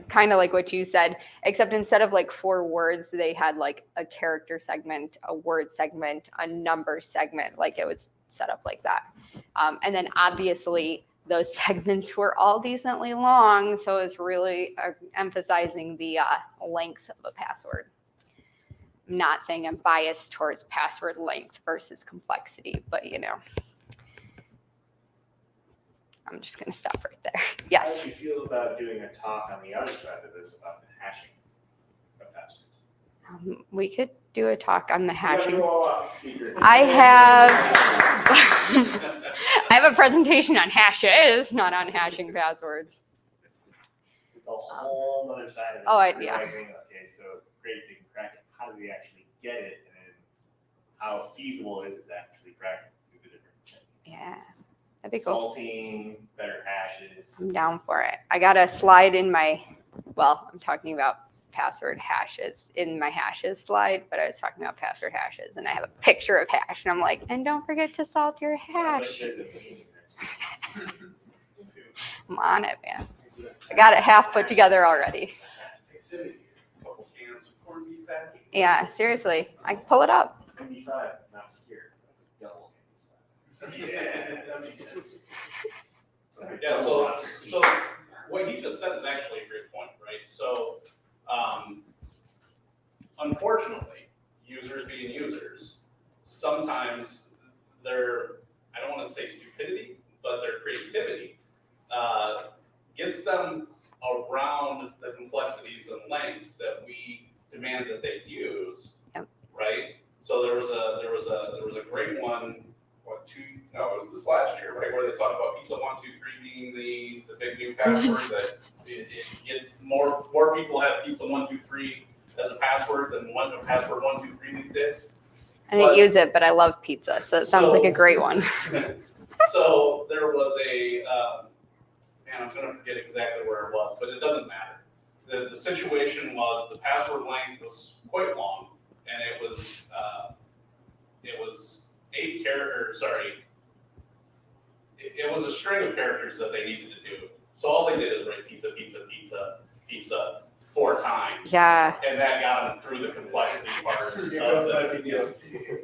kind of like what you said, except instead of 4 words, they had a character segment, a word segment, a number segment. It was set up like that. And then obviously those segments were all decently long, so it's really emphasizing the length of a password. I'm not saying I'm biased towards password length versus complexity, but I'm just going to stop right there. Yes. How do you feel about doing a talk on the other side of this about the hashing of passwords? We could do a talk on the hashing. I I have a presentation on hashes, not on hashing passwords. It's a whole other side of it. Oh, yeah. Realizing, okay, so great, they can crack it. How do we actually get it? And then how feasible is it to actually crack it through the different things? Yeah, that'd be cool. Salting, better hashes. I'm down for it. I got a slide in I'm talking about password hashes in my hashes slide, but I was talking about password hashes, and I have a picture of hash, and I'm like, and don't forget to salt your hash. I'm on it, man. I got it half put together already. Couple cans of corned beef hash. Yeah, seriously, I can pull it up. MD5, not secure. Double. Yeah, so what he just said is actually a great point, right? So, unfortunately, users being users, sometimes I don't want to say stupidity, but their creativity gets them around the complexities and lengths that we demand that they use, right? So there was a great one. It was this last year, right, where they talked about pizza 123 being the big new password that more people have pizza 123 as a password than password 123 these days. I didn't use it, but I love pizza, so it sounds like a great one. So there was I'm gonna forget exactly where it was, but it doesn't matter. The situation was the password length was quite long, and it was 8 characters. Sorry, it was a string of characters that they needed to do. So all they did is write pizza, pizza, pizza, pizza 4 times. Yeah. And that got them through the complexity part of the Yes.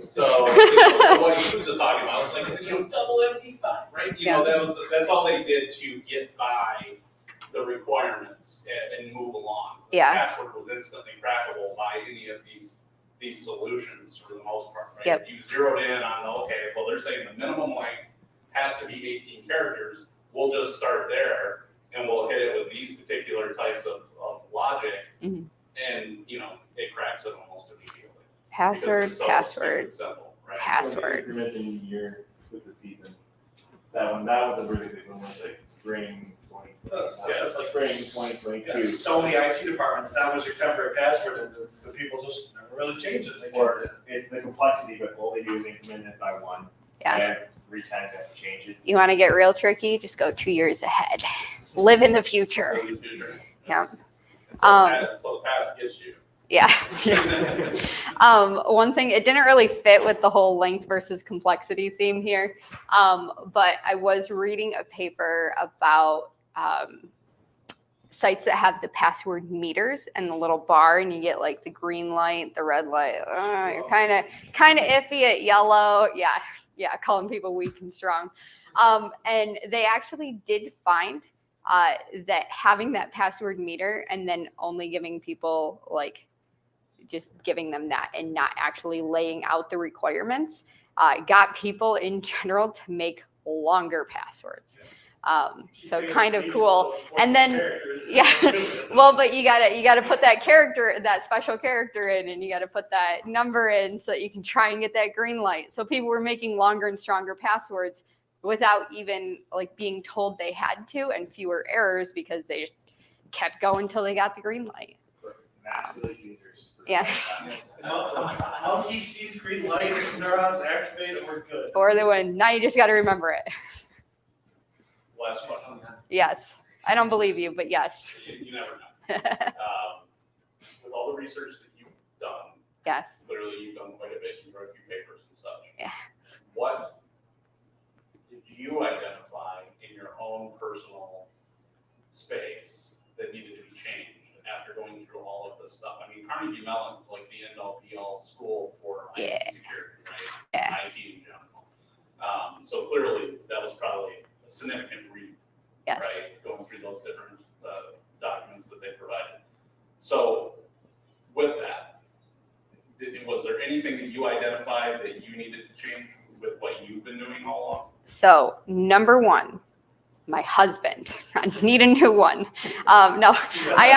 So what he was just talking about was double MP5, right? That's all they did to get by the requirements and move along. Yeah. The password was instantly crackable by any of these solutions for the most part, right? Yep. You zeroed in on, they're saying the minimum length has to be 18 characters. We'll just start there and we'll hit it with these particular types of logic, and it cracks it almost immediately. Password, Because it's so password, simple, right? password. Increment in a year with the season. That was a really big one. Was like spring 2020. That's like Spring 2022. so many IT departments, that was your temporary password, and the people just never really changed it. They Or it's the complexity, but all they do is increment it by 1. Yeah. And re-sign it and change it. You want to get real tricky? Just go 2 years ahead. Live in the future. For the future. Yeah. Until the past gets you. Yeah. One thing, it didn't really fit with the whole length versus complexity theme here. But I was reading a paper about sites that have the password meters and the little bar, and you get like the green light, the red light. You're kind of iffy at yellow. Yeah, calling people weak and strong. And they actually did find that having that password meter and then only giving people like just giving them that and not actually laying out the requirements got people in general to make longer passwords. So kind of cool. And then, yeah, well, but you gotta put that character, that special character in, and you gotta put that number in so that you can try and get that green light. So people were making longer and stronger passwords without even like being told they had to, and fewer errors because they just kept going until they got the green light. Massively users. Yeah. Monkey sees green light, neurons activate, and we're good. For the win. Now you just gotta remember it. Last question. Yes. I don't believe you, but yes. You never know. With all the research that you've done, Yes. clearly you've done quite a bit. You wrote a few papers and such. Yeah. What did you identify in your own personal space that needed to be changed after going through all of this stuff? I mean, Carnegie Mellon's like the end-all be-all school for IT security, right? Yeah. IT in general. So clearly that was probably a significant read, Yes. right? Going through those different documents that they provided. So with that, was there anything that you identified that you needed to change with what you've been doing all along? So number one, my husband. I need a new one. No, I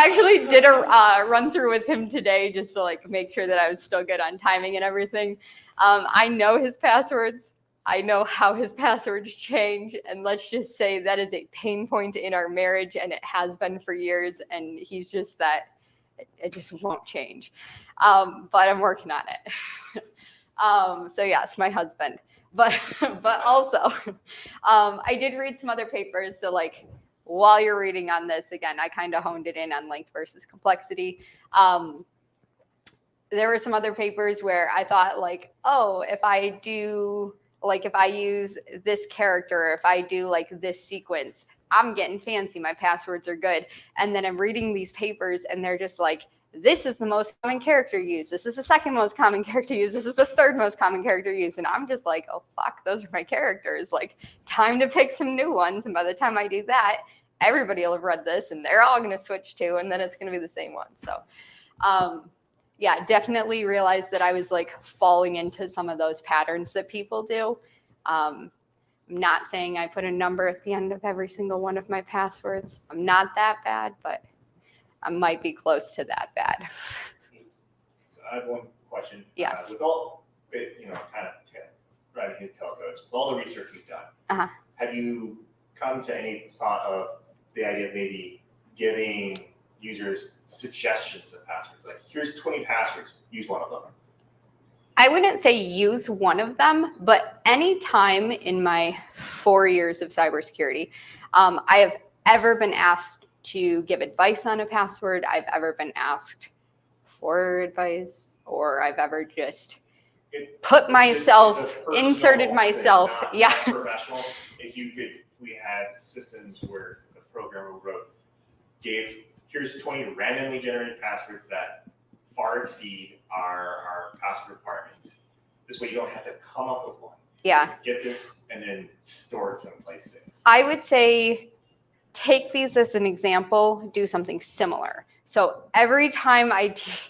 actually did a run through with him today just to like make sure that I was still good on timing and everything. I know his passwords. I know how his passwords change, and let's just say that is a pain point in our marriage, and it has been for years, and he's just that it just won't change. But I'm working on it. So yes, my husband. But also, I did read some other papers. So like while you're reading on this, again, I kind of honed it in on length versus complexity. There were some other papers where I thought like, oh, if I use this character, if I do like this sequence, I'm getting fancy. My passwords are good. And then I'm reading these papers and they're just like, this is the most common character used. This is the second most common character used. This is the third most common character used. And I'm just like, oh, fuck, those are my characters. Like, time to pick some new ones. And by the time I do that, everybody will have read this and they're all going to switch to, and then it's going to be the same one. So, yeah, definitely realized that I was like falling into some of those patterns that people do. I'm not saying I put a number at the end of every single one of my passwords. I'm not that bad, but I might be close to that bad. So I have one question. Yes. With all, kind of riding his tailcoats, with all the research you've done, have you come to any thought of the idea of maybe giving users suggestions of passwords? Like, here's 20 passwords, use one of them. I wouldn't say use one of them, but any time in my 4 years of cybersecurity, I have ever been asked to give advice on a password, I've ever been asked for advice, or I've ever just put myself, inserted myself. Yeah. Professional is we had systems where the programmer here's 20 randomly generated passwords that far exceed our password requirements. This way you don't have to come up with one. Yeah. Just get this and then store it someplace safe. I would say take these as an example, do something similar. So every time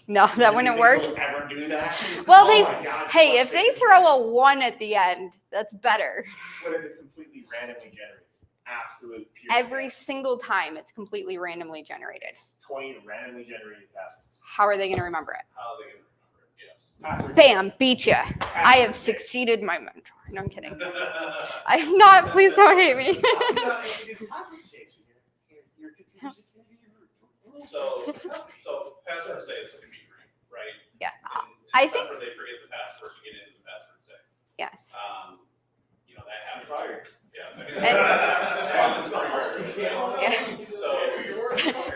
no, that wouldn't work. They'll ever do that? Well, Oh if they throw a 1 at the end, that's better. What if it's completely randomly generated? Absolute pure. Every chaos. single time it's completely randomly generated. 20 randomly generated passwords. How are they going to remember it? How are they going to remember it? Yes. Passwords. Bam, beat ya. I have succeeded my mentor. No, I'm kidding. I'm not. Please don't hate me. So password safes can be great, right? Yeah. And I except think- for they forget the password to get into the password safe. Yes. I have. Fired. Yeah. I'm sorry. So,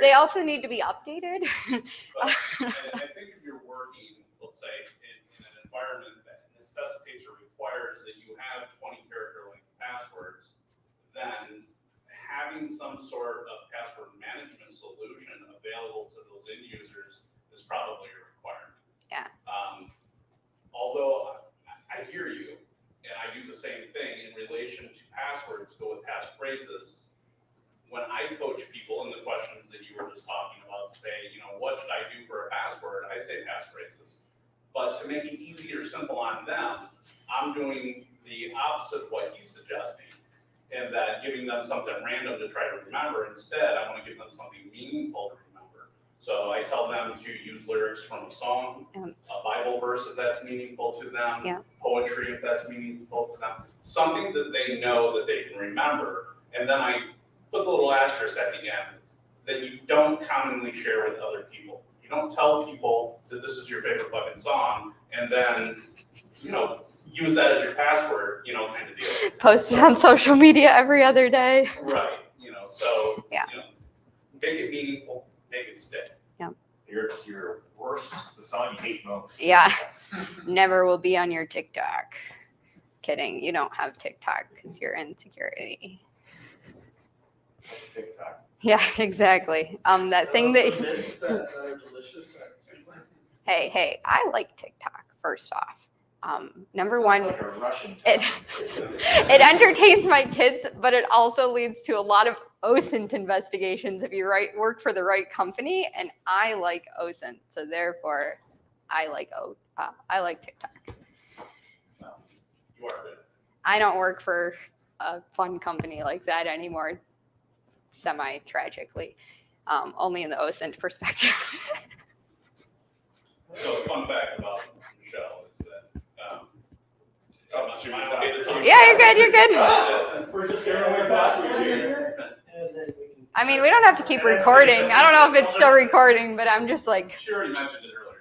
They also need to be updated. but I think if you're working, let's say, in an environment that necessitates or requires that you have 20-character length passwords, then having some sort of password management solution available to those end users is probably a requirement. Yeah. Although I hear you, and I do the same thing in relation to passwords, go with passphrases. When I coach people in the questions that you were just talking about, say, what should I do for a password? I say passphrases. But to make it easy or simple on them, I'm doing the opposite of what he's suggesting, and that giving them something random to try to remember. Instead, I want to give them something meaningful to remember. So I tell them to use lyrics from a song, a Bible verse if that's meaningful to them, poetry if that's meaningful to them, something that they know that they can remember. And then I put the little asterisk at the end that you don't commonly share with other people. You don't tell people that this is your favorite fucking song and then, use that as your password, kind of deal. Post it on social media every other day. Right, so, Yeah. Make it meaningful, make it stick. Your worst, the song you hate most. Yeah. Never will be on your TikTok. Kidding. You don't have TikTok because you're in security. That's TikTok. Yeah, exactly. That thing Those that. mints that are delicious. Hey, I like TikTok. First off, number Sounds one, like a Russian it it entertains my kids, but it also leads to a lot of OSINT investigations if you work for the right company, and I like OSINT, so therefore, I like TikTok. You are good. I don't work for a fun company like that anymore. Semi-tragically, only in the OSINT perspective. So fun fact about Michelle is that, should we am I stop? okay to talk? Yeah, you're good. We're just giving away passwords here. I mean, we don't have to keep recording. I don't know if it's still recording, but I'm just like, She already mentioned it earlier.